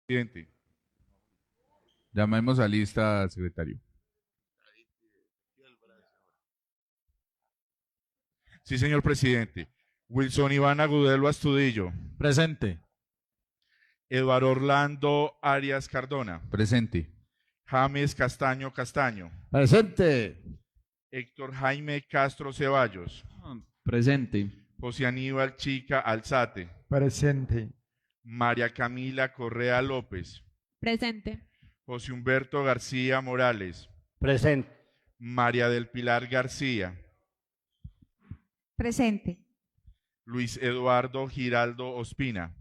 Presidente. Llamemos a lista, secretario. Sí, señor presidente. Wilson Iván Agudelo Astudillo. Presente. Eduardo Orlando Arias Cardona. Presente. James Castaño Castaño. Presente. Héctor Jaime Castro Ceballos. Presente. José Aníbal Chica Alzate. Presente. María Camila Correa López. Presente. José Humberto García Morales. Presente. María del Pilar García. Presente. Luis Eduardo Giraldo Ospina.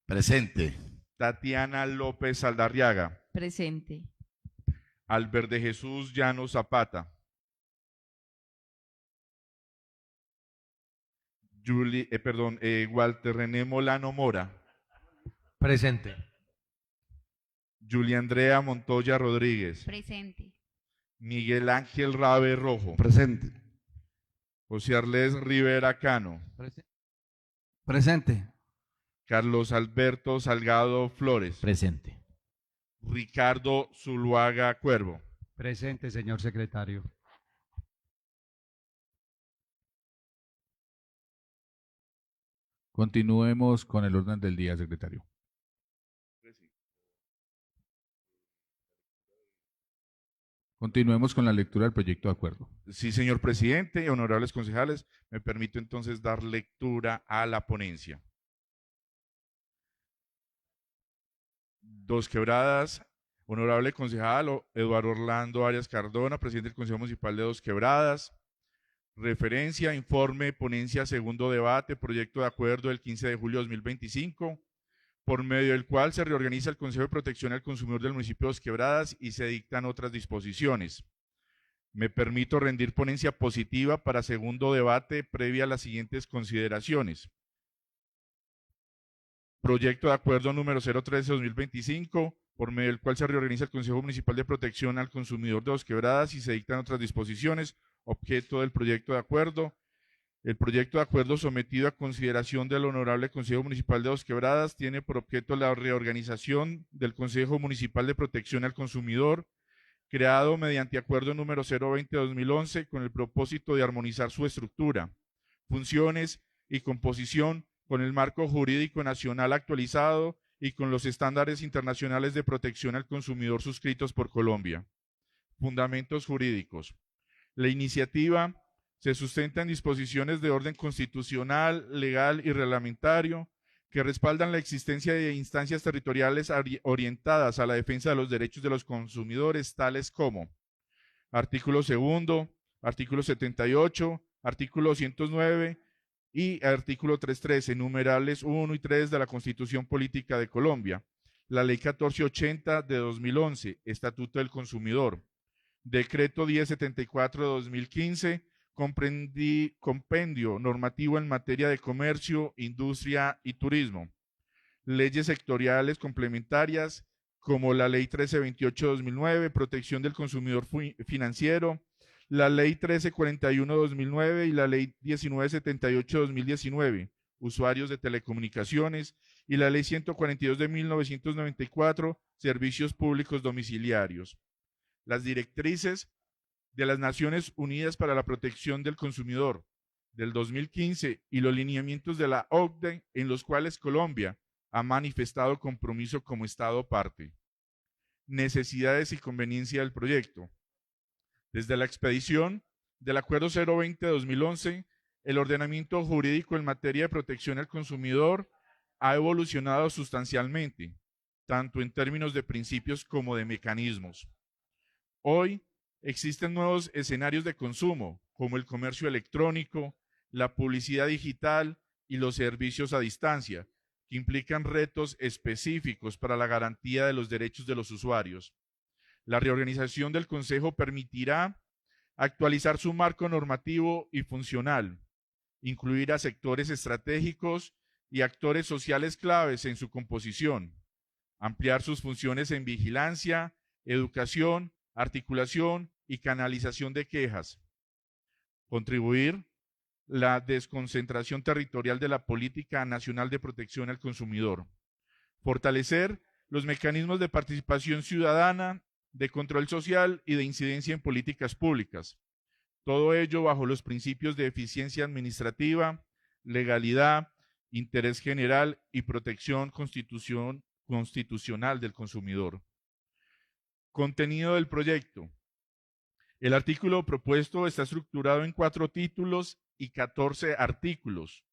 Presente. Tatiana López Saldarriaga. Presente. Albert de Jesús Llano Zapata. Walter René Molano Mora. Presente. Julia Andrea Montoya Rodríguez. Presente. Miguel Ángel Rabe Rojo. Presente. José Arles Rivera Cano. Presente. Carlos Alberto Salgado Flores. Presente. Ricardo Zuluaga Cuervo. Presente, señor secretario. Continuemos con el orden del día, secretario. Continuemos con la lectura del proyecto de acuerdo. Sí, señor presidente, honorables concejales, me permito entonces dar lectura a la ponencia. Dos Quebradas, honorable concejal Eduardo Orlando Arias Cardona, presidente del Consejo Municipal de Dos Quebradas. Referencia, informe, ponencia, segundo debate, proyecto de acuerdo del 15 de julio de 2025, por medio del cual se reorganiza el Consejo de Protección al Consumidor del municipio de Dos Quebradas y se dictan otras disposiciones. Me permito rendir ponencia positiva para segundo debate previa a las siguientes consideraciones. Proyecto de acuerdo número 013-2025, por medio del cual se reorganiza el Consejo Municipal de Protección al Consumidor de Dos Quebradas y se dictan otras disposiciones, objeto del proyecto de acuerdo. El proyecto de acuerdo sometido a consideración del Honorable Consejo Municipal de Dos Quebradas tiene por objeto la reorganización del Consejo Municipal de Protección al Consumidor, creado mediante acuerdo número 020-2011 con el propósito de armonizar su estructura, funciones y composición con el marco jurídico nacional actualizado y con los estándares internacionales de protección al consumidor suscritos por Colombia. Fundamentos jurídicos. La iniciativa se sustenta en disposiciones de orden constitucional, legal y reglamentario que respaldan la existencia de instancias territoriales orientadas a la defensa de los derechos de los consumidores, tales como artículo segundo, artículo 78, artículo 109 y artículo 313, numerables 1 y 3 de la Constitución Política de Colombia, la Ley 1480 de 2011, Estatuto del Consumidor, Decreto 1074 de 2015, compendio normativo en materia de comercio, industria y turismo, leyes sectoriales complementarias como la Ley 1328 de 2009, protección del consumidor financiero, la Ley 1341 de 2009 y la Ley 1978 de 2019, usuarios de telecomunicaciones, y la Ley 142 de 1994, servicios públicos domiciliarios. Las directrices de las Naciones Unidas para la Protección del Consumidor del 2015 y los lineamientos de la OCDE en los cuales Colombia ha manifestado compromiso como Estado parte. Necesidades y conveniencia del proyecto. Desde la expedición del Acuerdo 020 de 2011, el ordenamiento jurídico en materia de protección al consumidor ha evolucionado sustancialmente, tanto en términos de principios como de mecanismos. Hoy existen nuevos escenarios de consumo, como el comercio electrónico, la publicidad digital y los servicios a distancia, que implican retos específicos para la garantía de los derechos de los usuarios. La reorganización del Consejo permitirá actualizar su marco normativo y funcional, incluir a sectores estratégicos y actores sociales claves en su composición, ampliar sus funciones en vigilancia, educación, articulación y canalización de quejas, contribuir la desconcentración territorial de la Política Nacional de Protección al Consumidor, fortalecer los mecanismos de participación ciudadana, de control social y de incidencia en políticas públicas. Todo ello bajo los principios de eficiencia administrativa, legalidad, interés general y protección constitucional del consumidor. Contenido del proyecto. El artículo propuesto está estructurado en 4 títulos y 14 artículos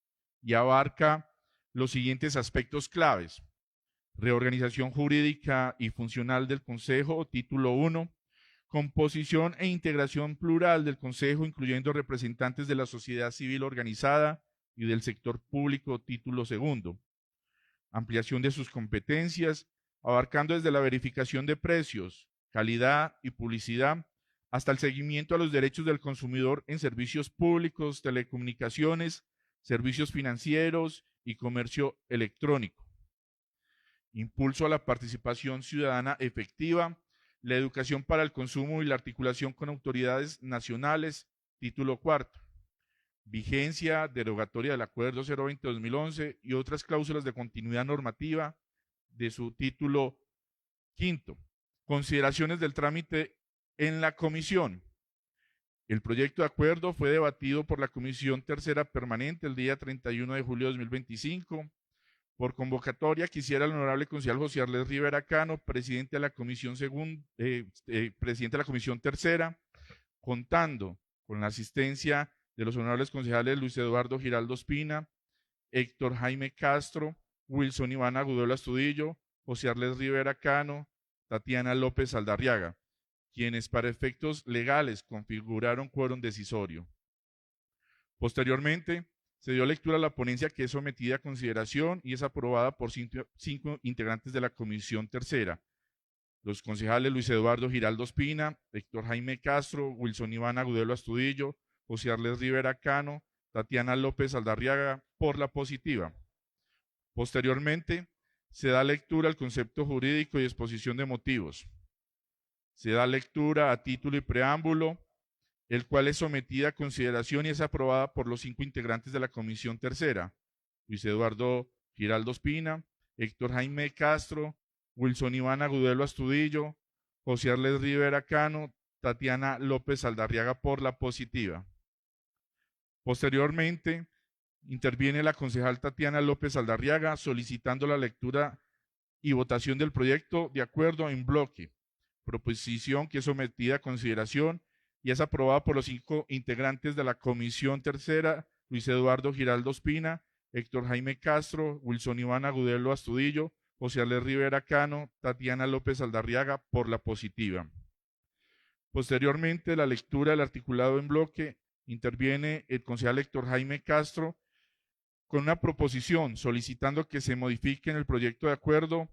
y abarca los siguientes aspectos claves. Reorganización jurídica y funcional del Consejo, título 1. Composición e integración plural del Consejo, incluyendo representantes de la sociedad civil organizada y del sector público, título 2. Ampliación de sus competencias, abarcando desde la verificación de precios, calidad y publicidad, hasta el seguimiento a los derechos del consumidor en servicios públicos, telecomunicaciones, servicios financieros y comercio electrónico. Impulso a la participación ciudadana efectiva, la educación para el consumo y la articulación con autoridades nacionales, título 4. Vigencia derogatoria del Acuerdo 020-2011 y otras cláusulas de continuidad normativa de su título 5. Consideraciones del trámite en la comisión. El proyecto de acuerdo fue debatido por la Comisión Tercera Permanente el día 31 de julio de 2025. Por convocatoria, quisiera el honorable concejal José Arlés Rivera Cano, presidente de la Comisión Tercera, contando con la asistencia de los honorables concejales Luis Eduardo Giraldo Espina, Héctor Jaime Castro, Wilson Iván Agudelo Astudillo, José Arlés Rivera Cano, Tatiana López Aldarriaga, quienes para efectos legales configuraron quórum decisorio. Posteriormente, se dio lectura a la ponencia que es sometida a consideración y es aprobada por 5 integrantes de la Comisión Tercera. Los concejales Luis Eduardo Giraldo Espina, Héctor Jaime Castro, Wilson Iván Agudelo Astudillo, José Arlés Rivera Cano, Tatiana López Aldarriaga, por la positiva. Posteriormente, se da lectura al concepto jurídico y exposición de motivos. Se da lectura a título y preámbulo, el cual es sometida a consideración y es aprobada por los 5 integrantes de la Comisión Tercera, Luis Eduardo Giraldo Espina, Héctor Jaime Castro, Wilson Iván Agudelo Astudillo, José Arlés Rivera Cano, Tatiana López Aldarriaga, por la positiva. Posteriormente, interviene la concejal Tatiana López Aldarriaga solicitando la lectura y votación del proyecto de acuerdo en bloque, proposición que es sometida a consideración y es aprobada por los 5 integrantes de la Comisión Tercera, Luis Eduardo Giraldo Espina, Héctor Jaime Castro, Wilson Iván Agudelo Astudillo, José Arlés Rivera Cano, Tatiana López Aldarriaga, por la positiva. Posteriormente, la lectura del articulado en bloque, interviene el concejal Héctor Jaime Castro con una proposición solicitando que se modifique en el proyecto de acuerdo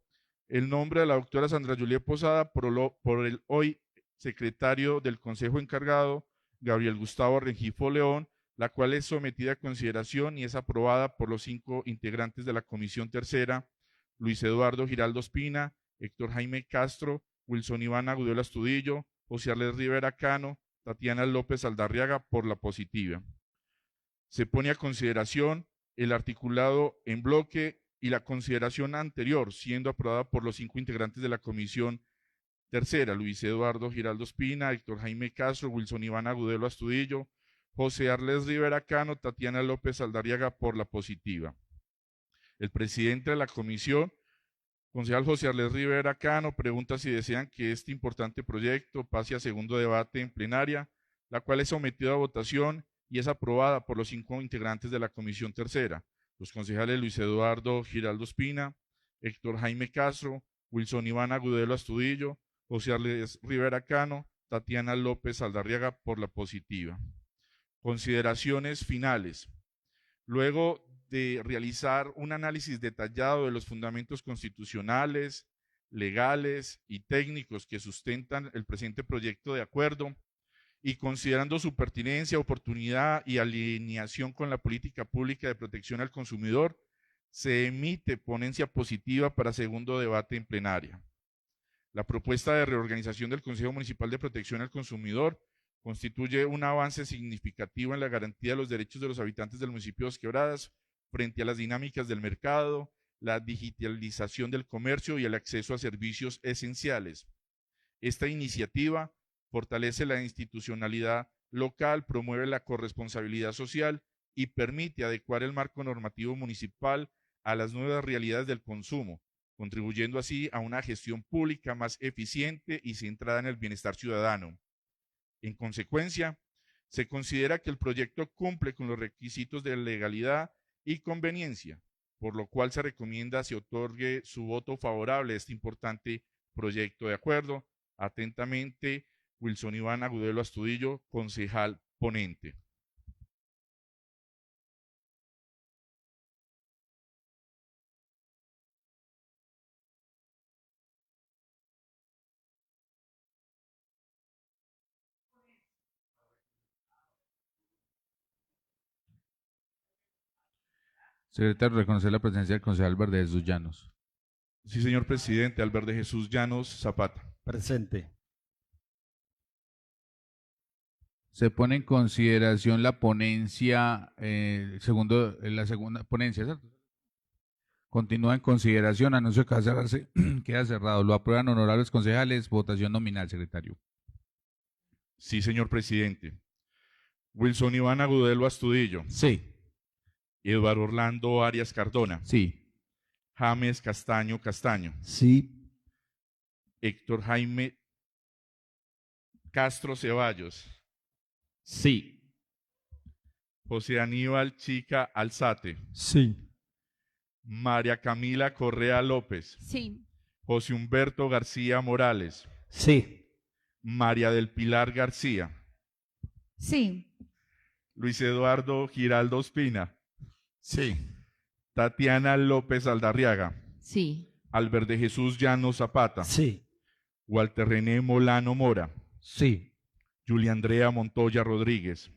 el nombre de la doctora Sandra Juliet Posada por el hoy secretario del Consejo encargado, Gabriel Gustavo Rengifo León, la cual es sometida a consideración y es aprobada por los 5 integrantes de la Comisión Tercera, Luis Eduardo Giraldo Espina, Héctor Jaime Castro, Wilson Iván Agudelo Astudillo, José Arlés Rivera Cano, Tatiana López Aldarriaga, por la positiva. Se pone a consideración el articulado en bloque y la consideración anterior, siendo aprobada por los 5 integrantes de la Comisión Tercera, Luis Eduardo Giraldo Espina, Héctor Jaime Castro, Wilson Iván Agudelo Astudillo, José Arlés Rivera Cano, Tatiana López Aldarriaga, por la positiva. El presidente de la comisión, concejal José Arlés Rivera Cano, pregunta si desean que este importante proyecto pase a segundo debate en plenaria, la cual es sometida a votación y es aprobada por los 5 integrantes de la Comisión Tercera, los concejales Luis Eduardo Giraldo Espina, Héctor Jaime Castro, Wilson Iván Agudelo Astudillo, José Arlés Rivera Cano, Tatiana López Aldarriaga, por la positiva. Consideraciones finales. Luego de realizar un análisis detallado de los fundamentos constitucionales, legales y técnicos que sustentan el presente proyecto de acuerdo, y considerando su pertinencia, oportunidad y alineación con la política pública de protección al consumidor, se emite ponencia positiva para segundo debate en plenaria. La propuesta de reorganización del Consejo Municipal de Protección al Consumidor constituye un avance significativo en la garantía de los derechos de los habitantes del municipio de Dos Quebradas frente a las dinámicas del mercado la digitalización del comercio y el acceso a servicios esenciales. Esta iniciativa fortalece la institucionalidad local, promueve la corresponsabilidad social y permite adecuar el marco normativo municipal a las nuevas realidades del consumo, contribuyendo así a una gestión pública más eficiente y centrada en el bienestar ciudadano. En consecuencia, se considera que el proyecto cumple con los requisitos de legalidad y conveniencia, por lo cual se recomienda se otorgue su voto favorable a este importante proyecto de acuerdo. Atentamente, Wilson Iván Agudelo Astudillo, concejal ponente. Secretario, reconocer la presencia del concejal Verde Jesús Llanos. Sí, señor presidente, Albert de Jesús Llanos Zapata. Presente. Se pone en consideración la ponencia, la segunda ponencia, ¿cierto? Continúa en consideración, anuncio que va a cerrarse, queda cerrado. Lo aprueban honorables concejales, votación nominal, secretario. Sí, señor presidente. Wilson Iván Agudelo Astudillo. Sí. Eduardo Orlando Arias Cardona. Sí. James Castaño Castaño. Sí. Héctor Jaime Castro Ceballos. Sí. José Aníbal Chica Alzate. Sí. María Camila Correa López. Sí. José Humberto García Morales. Sí. María del Pilar García. Sí. Luis Eduardo Giraldo Ospina. Sí. Tatiana López Aldarriaga. Sí. Albert de Jesús Llanos Zapata. Sí. Walter René Molano Mora. Sí. Julia Andrea Montoya Rodríguez.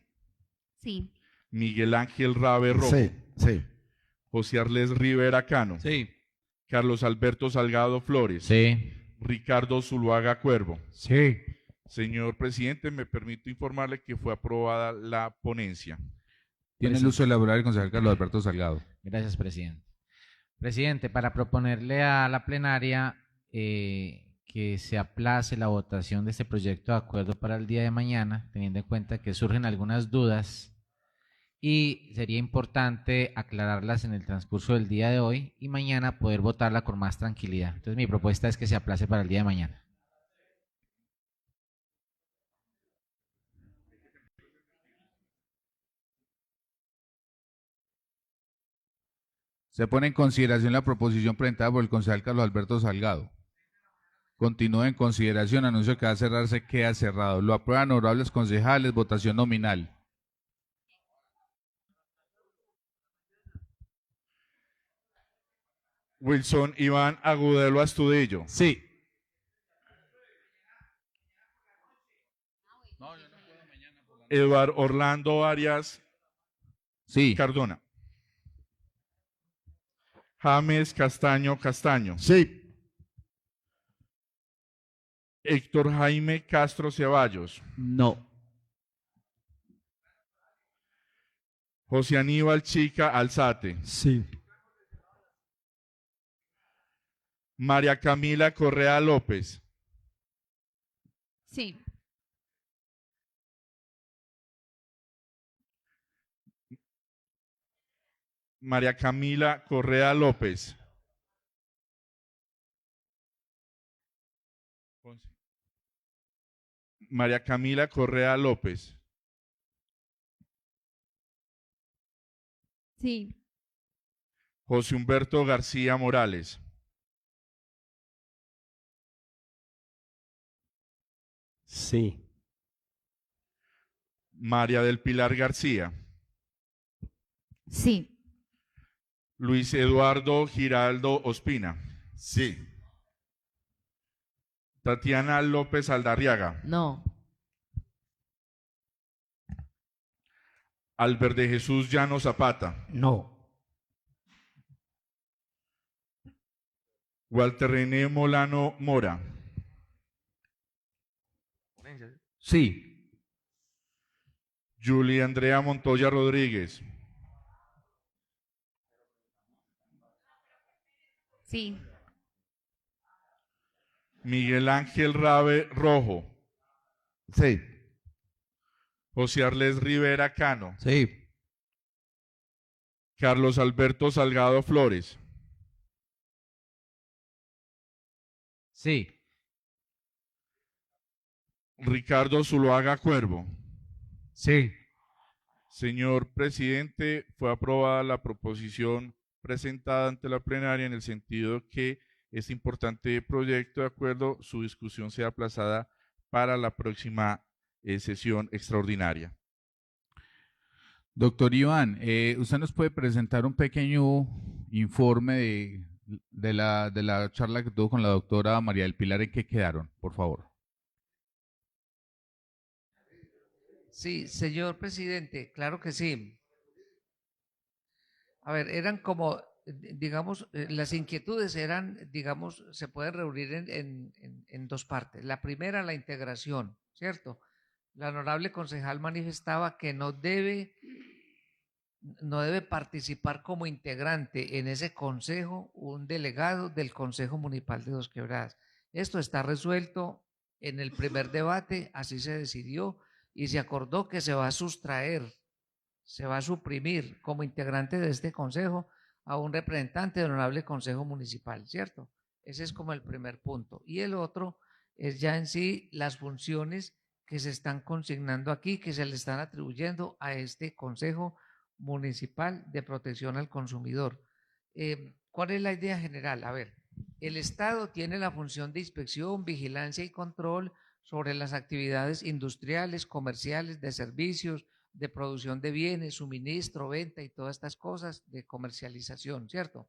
Sí. Miguel Ángel Rabe Rojo. Sí. Sí. José Arles Rivera Cano. Sí. Carlos Alberto Salgado Flores. Sí. Ricardo Zuluaga Cuervo. Sí. Señor presidente, me permito informarle que fue aprobada la ponencia. Tiene el uso de elaborar el concejal Carlos Alberto Salgado. Gracias, presidente. Presidente, para proponerle a la plenaria que se aplace la votación de este proyecto de acuerdo para el día de mañana, teniendo en cuenta que surgen algunas dudas y sería importante aclararlas en el transcurso del día de hoy y mañana poder votarla con más tranquilidad. Entonces, mi propuesta es que se aplace para el día de mañana. Se pone en consideración la proposición presentada por el concejal Carlos Alberto Salgado. Continúa en consideración, anuncio que va a cerrarse, queda cerrado. Lo aprueban honorables concejales, votación nominal. Wilson Iván Agudelo Astudillo. Sí. Eduardo Orlando Arias Sí. Cardona. James Castaño Castaño. Sí. Héctor Jaime Castro Ceballos. No. José Aníbal Chica Alzate. Sí. María Camila Correa López. Sí. María Camila Correa López. María Camila Correa López. Sí. José Humberto García Morales. Sí. María del Pilar García. Sí. Luis Eduardo Giraldo Ospina. Sí. Tatiana López Aldarriaga. No. Albert de Jesús Llanos Zapata. No. Walter René Molano Mora. Sí. Julia Andrea Montoya Rodríguez. Sí. Miguel Ángel Rabe Rojo, Sí. José Arles Rivera Cano, Sí. Carlos Alberto Salgado Flores, Sí. Ricardo Zuluaga Cuervo. Sí. Señor presidente, fue aprobada la proposición presentada ante la plenaria en el sentido que este importante proyecto de acuerdo, su discusión sea aplazada para la próxima sesión extraordinaria. Doctor Iván, ¿usted nos puede presentar un pequeño informe de la charla que tuvo con la doctora María del Pilar? ¿En qué quedaron, por favor? Sí, señor presidente, claro que sí. A ver, eran como, digamos, las inquietudes eran, digamos, se pueden reunir en dos partes. La primera, la integración, ¿cierto? La honorable concejal manifestaba que no debe participar como integrante en ese consejo un delegado del Consejo Municipal de Dos Quebradas. Esto está resuelto en el primer debate, así se decidió y se acordó que se va a sustraer, se va a suprimir como integrante de este consejo a un representante del honorable Consejo Municipal, ¿cierto? Ese es como el primer punto. Y el otro es ya en sí las funciones que se están consignando aquí, que se le están atribuyendo a este Consejo Municipal de Protección al Consumidor. ¿Cuál es la idea general? A ver, el Estado tiene la función de inspección, vigilancia y control sobre las actividades industriales, comerciales, de servicios, de producción de bienes, suministro, venta y todas estas cosas de comercialización, ¿cierto?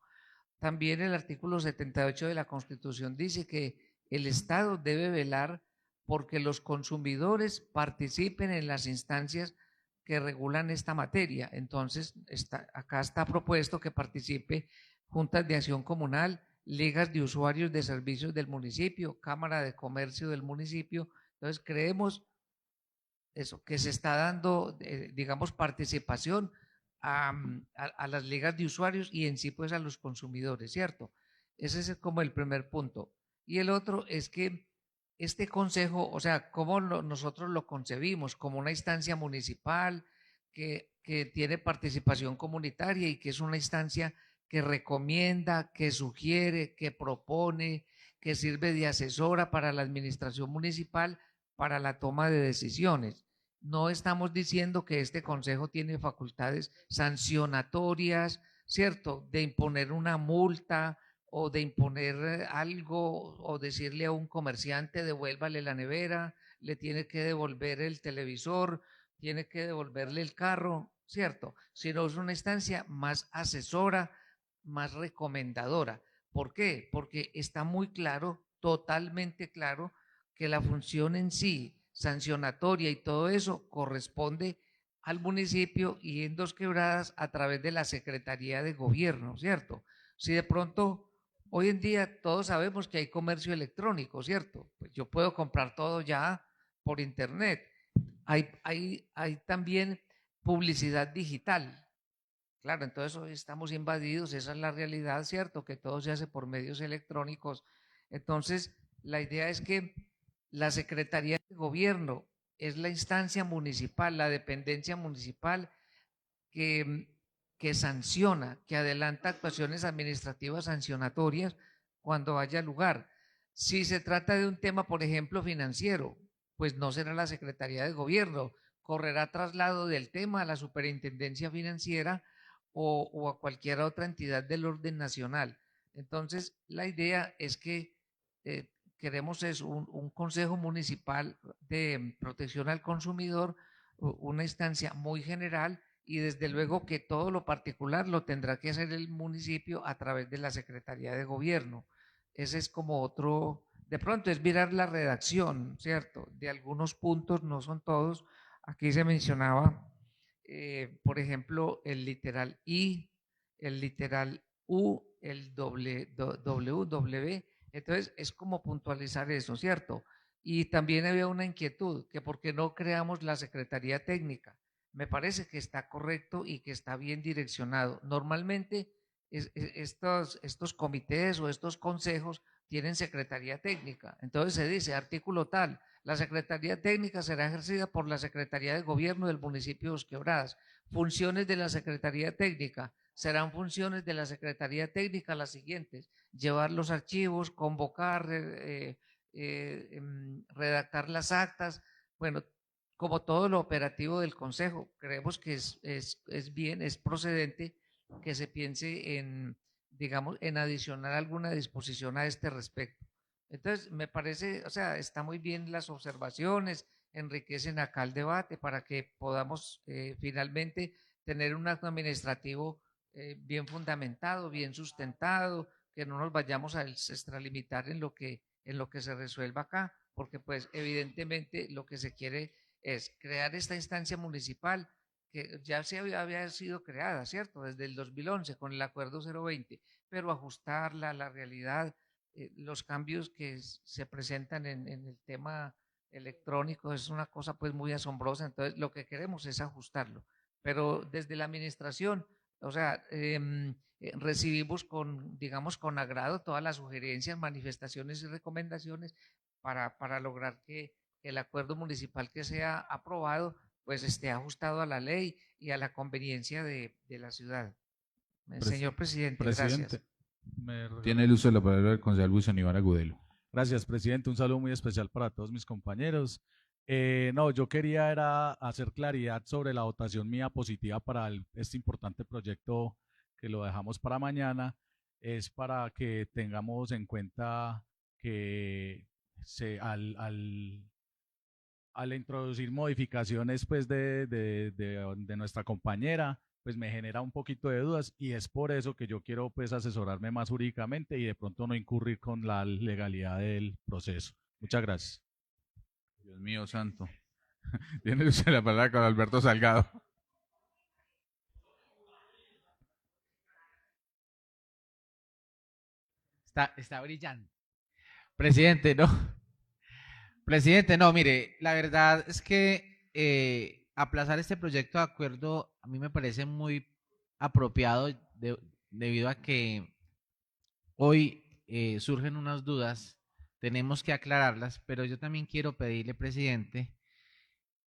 También el artículo 78 de la Constitución dice que el Estado debe velar porque los consumidores participen en las instancias que regulan esta materia. Entonces, acá está propuesto que participe juntas de acción comunal, ligas de usuarios de servicios del municipio, Cámara de Comercio del municipio. Entonces, creemos eso, que se está dando, digamos, participación a las ligas de usuarios y en sí pues a los consumidores, ¿cierto? Ese es como el primer punto. Y el otro es que este consejo, o sea, cómo nosotros lo concebimos como una instancia municipal que tiene participación comunitaria y que es una instancia que recomienda, que sugiere, que propone, que sirve de asesora para la administración municipal para la toma de decisiones. No estamos diciendo que este consejo tiene facultades sancionatorias, ¿cierto? De imponer una multa o de imponer algo o decirle a un comerciante devuélvale la nevera, le tiene que devolver el televisor, tiene que devolverle el carro, ¿cierto? Sino es una instancia más asesora, más recomendadora. ¿Por qué? Porque está muy claro, totalmente claro, que la función en sí, sancionatoria y todo eso, corresponde al municipio y en Dos Quebradas a través de la Secretaría de Gobierno, ¿cierto? Si de pronto, hoy en día todos sabemos que hay comercio electrónico, ¿cierto? Pues yo puedo comprar todo ya por internet. Hay también publicidad digital. Claro, entonces hoy estamos invadidos, esa es la realidad, ¿cierto? Que todo se hace por medios electrónicos. Entonces, la idea es que la Secretaría de Gobierno es la instancia municipal, la dependencia municipal que sanciona, que adelanta actuaciones administrativas sancionatorias cuando haya lugar. Si se trata de un tema, por ejemplo, financiero, pues no será la Secretaría de Gobierno, correrá traslado del tema a la Superintendencia Financiera o a cualquier otra entidad del orden nacional. Entonces, la idea es que queremos es un Consejo Municipal de Protección al Consumidor, una instancia muy general y desde luego que todo lo particular lo tendrá que hacer el municipio a través de la Secretaría de Gobierno. Ese es como otro, de pronto es mirar la redacción, ¿cierto? De algunos puntos, no son todos. Aquí se mencionaba, por ejemplo, el literal I, el literal U, el W. Entonces, es como puntualizar eso, ¿cierto? Y también había una inquietud, que por qué no creamos la Secretaría Técnica. Me parece que está correcto y que está bien direccionado. Normalmente estos comités o estos consejos tienen secretaría técnica. Entonces se dice, artículo tal, la secretaría técnica será ejercida por la Secretaría de Gobierno del municipio de Dos Quebradas. Funciones de la secretaría técnica serán funciones de la secretaría técnica las siguientes: llevar los archivos, convocar, redactar las actas, bueno, como todo lo operativo del consejo. Creemos que es bien, es procedente que se piense en, digamos, en adicionar alguna disposición a este respecto. Entonces, me parece, o sea, está muy bien las observaciones, enriquecen acá el debate para que podamos finalmente tener un acto administrativo bien fundamentado, bien sustentado, que no nos vayamos a extralimitar en lo que se resuelva acá, porque pues evidentemente lo que se quiere es crear esta instancia municipal que ya había sido creada, ¿cierto? Desde el 2011 con el acuerdo 020, pero ajustarla a la realidad, los cambios que se presentan en el tema electrónico es una cosa pues muy asombrosa, entonces lo que queremos es ajustarlo, pero desde la administración, o sea, recibimos con, digamos, con agrado todas las sugerencias, manifestaciones y recomendaciones para lograr que el acuerdo municipal que sea aprobado pues esté ajustado a la ley y a la conveniencia de la ciudad. Señor presidente, gracias. Tiene el uso de la palabra el concejal Wilson Iván Agudelo. Gracias, presidente. Un saludo muy especial para todos mis compañeros. No, yo quería era hacer claridad sobre la votación mía positiva para este importante proyecto que lo dejamos para mañana. Es para que tengamos en cuenta que al introducir modificaciones pues de nuestra compañera, pues me genera un poquito de dudas y es por eso que yo quiero pues asesorarme más jurídicamente y de pronto no incurrir con la legalidad del proceso. Muchas gracias. Dios mío santo. Tiene usted la palabra con Alberto Salgado. Está brillante. Presidente, no. Presidente, no, mire, la verdad es que aplazar este proyecto de acuerdo a mí me parece muy apropiado debido a que hoy surgen unas dudas, tenemos que aclararlas, pero yo también quiero pedirle, presidente,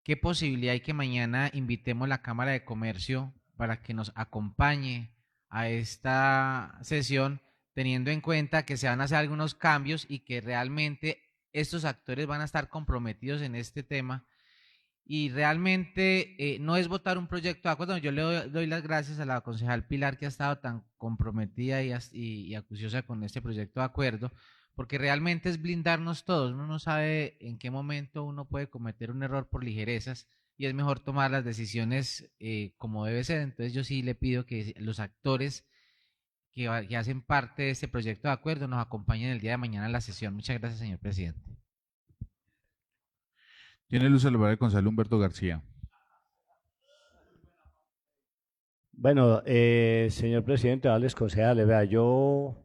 qué posibilidad hay que mañana invitemos a la Cámara de Comercio para que nos acompañe a esta sesión, teniendo en cuenta que se van a hacer algunos cambios y que realmente estos actores van a estar comprometidos en este tema y realmente no es votar un proyecto de acuerdo. Yo le doy las gracias a la concejal Pilar que ha estado tan comprometida y acuciosa con este proyecto de acuerdo, porque realmente es blindarnos todos. Uno no sabe en qué momento uno puede cometer un error por ligerezas y es mejor tomar las decisiones como debe ser. Entonces yo sí le pido que los actores que hacen parte de este proyecto de acuerdo nos acompañen el día de mañana en la sesión. Muchas gracias, señor presidente. Tiene el uso de la palabra el concejal Humberto García. Bueno, señor presidente, vales concejales, vea, yo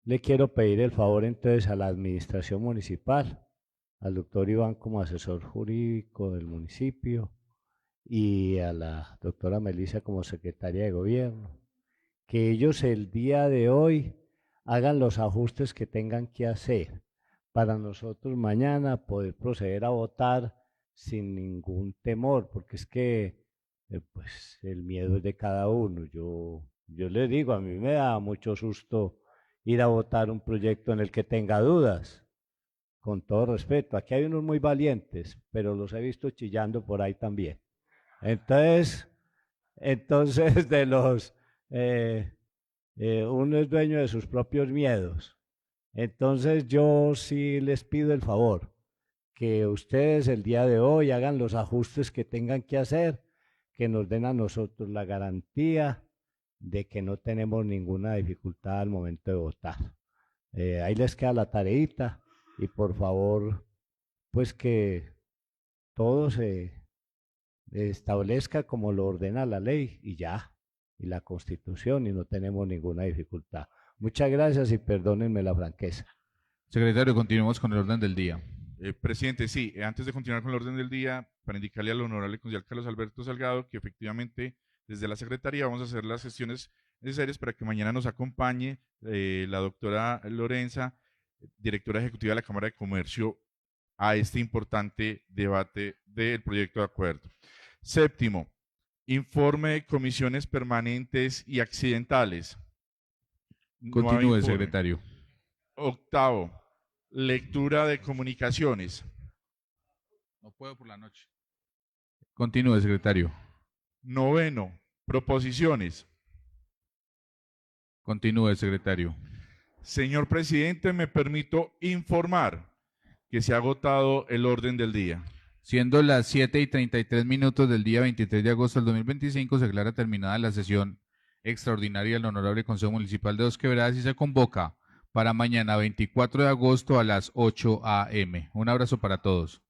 le quiero pedir el favor entonces a la administración municipal, al doctor Iván como asesor jurídico del municipio y a la doctora Melissa como secretaria de gobierno, que ellos el día de hoy hagan los ajustes que tengan que hacer para nosotros mañana poder proceder a votar sin ningún temor, porque es que pues el miedo es de cada uno. Yo les digo, a mí me da mucho susto ir a votar un proyecto en el que tenga dudas, con todo respeto. Aquí hay unos muy valientes, pero los he visto chillando por ahí también. Entonces de los... uno es dueño de sus propios miedos. Entonces yo sí les pido el favor que ustedes el día de hoy hagan los ajustes que tengan que hacer, que nos den a nosotros la garantía de que no tenemos ninguna dificultad al momento de votar. Ahí les queda la tareita y por favor pues que todo se establezca como lo ordena la ley y ya, y la Constitución, y no tenemos ninguna dificultad. Muchas gracias y perdónenme la franqueza. Secretario, continuemos con el orden del día. Presidente, sí, antes de continuar con el orden del día, para indicarle al honorable concejal Carlos Alberto Salgado que efectivamente desde la Secretaría vamos a hacer las gestiones necesarias para que mañana nos acompañe la doctora Lorenza, directora ejecutiva de la Cámara de Comercio, a este importante debate del proyecto de acuerdo. Séptimo, informe de comisiones permanentes y accidentales. No hay Continúe, informe. secretario. Octavo, lectura de comunicaciones. No puedo por la noche. Continúe, secretario. Noveno, proposiciones. Continúe, secretario. Señor presidente, me permito informar que se ha agotado el orden del día. Siendo las 7:33 del día 23 de agosto del 2025, se declara terminada la sesión extraordinaria del Honorable Consejo Municipal de Dos Quebradas y se convoca para mañana 24 de agosto a las 8 a.m. Un abrazo para todos.